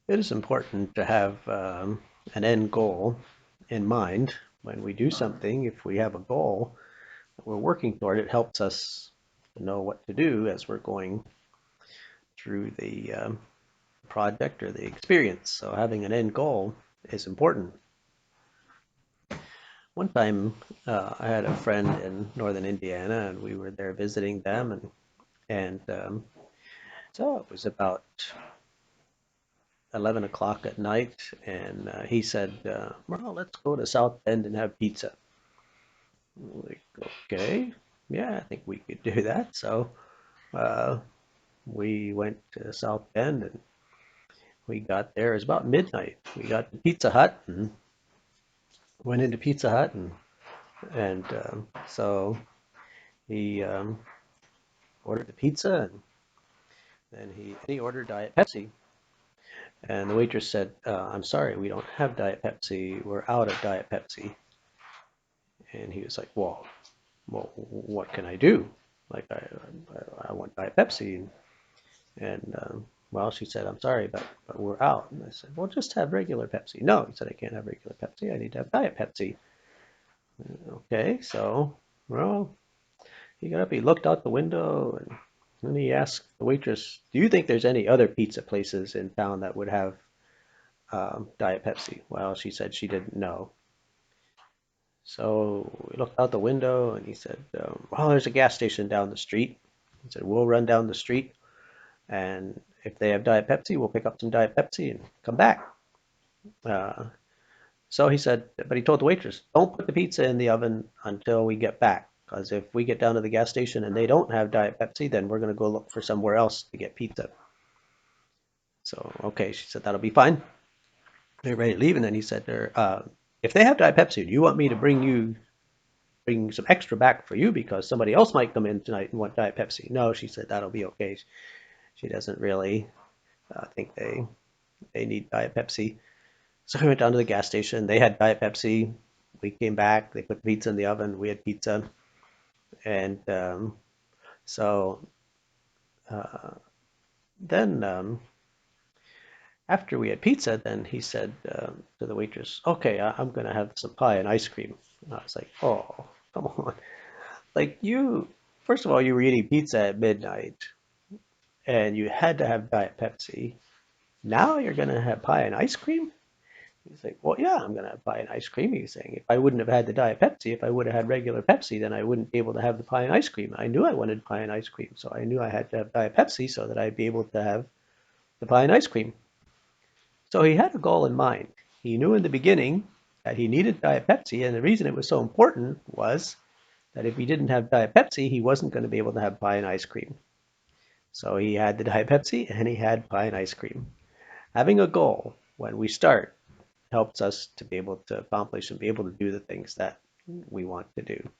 It is important to have an end goal in mind when we do something. If we have a goal that we're working toward, it helps us to know what to do as we're going through the project or the experience. So having an end goal is important. One time, I had a friend in northern Indiana, and we were there visiting them, and so it was about 11 o'clock at night, and he said, "Well, let's go to South Bend and have pizza." Like, okay, yeah, I think we could do that. So uh, we went to South Bend, and we got there. It was about midnight. We got to Pizza Hut and went into Pizza Hut, and so he ordered the pizza, and then he ordered Diet Pepsi. And the waitress said, "I'm sorry, we don't have Diet Pepsi. We're out of Diet Pepsi." And he was like, well, what can I do? Like, I want Diet Pepsi. And well, she said, "I'm sorry, but we're out." And I said, "Well, just have regular Pepsi." "No," he said, "I can't have regular Pepsi. I need to have Diet Pepsi." Okay, so, well, he got up, he looked out the window, and then he asked the waitress, "Do you think there's any other pizza places in town that would have Diet Pepsi?" Well, she said she didn't know. So we looked out the window, and he said, "Well, there's a gas station down the street." He said, "We'll run down the street, and if they have Diet Pepsi, we'll pick up some Diet Pepsi and come back." Uh, so he said, but he told the waitress, "Don't put the pizza in the oven until we get back, because if we get down to the gas station and they don't have Diet Pepsi, then we're going to go look for somewhere else to get pizza." So, okay, she said, "That'll be fine." They're ready to leave, and then he said, "If they have Diet Pepsi, do you want me to bring some extra back for you because somebody else might come in tonight and want Diet Pepsi?" "No," she said, "that'll be okay." She doesn't really think they need Diet Pepsi. So we went down to the gas station. They had Diet Pepsi. We came back. They put pizza in the oven. We had pizza. And so uh, then after we had pizza, then he said to the waitress, "Okay, I'm going to have some pie and ice cream." And I was like, "Oh, come on. Like you, first of all, you were eating pizza at midnight and you had to have Diet Pepsi. Now you're going to have pie and ice cream?" He's like, "Well, yeah, I'm going to have pie and ice cream." He's saying, "If I wouldn't have had the Diet Pepsi, if I would have had regular Pepsi, then I wouldn't be able to have the pie and ice cream. I knew I wanted pie and ice cream, so I knew I had to have Diet Pepsi so that I'd be able to have the pie and ice cream." So he had a goal in mind. He knew in the beginning that he needed Diet Pepsi, and the reason it was so important was that if he didn't have Diet Pepsi, he wasn't going to be able to have pie and ice cream. So he had the Diet Pepsi and he had pie and ice cream. Having a goal when we start helps us to be able to accomplish and be able to do the things that we want to do.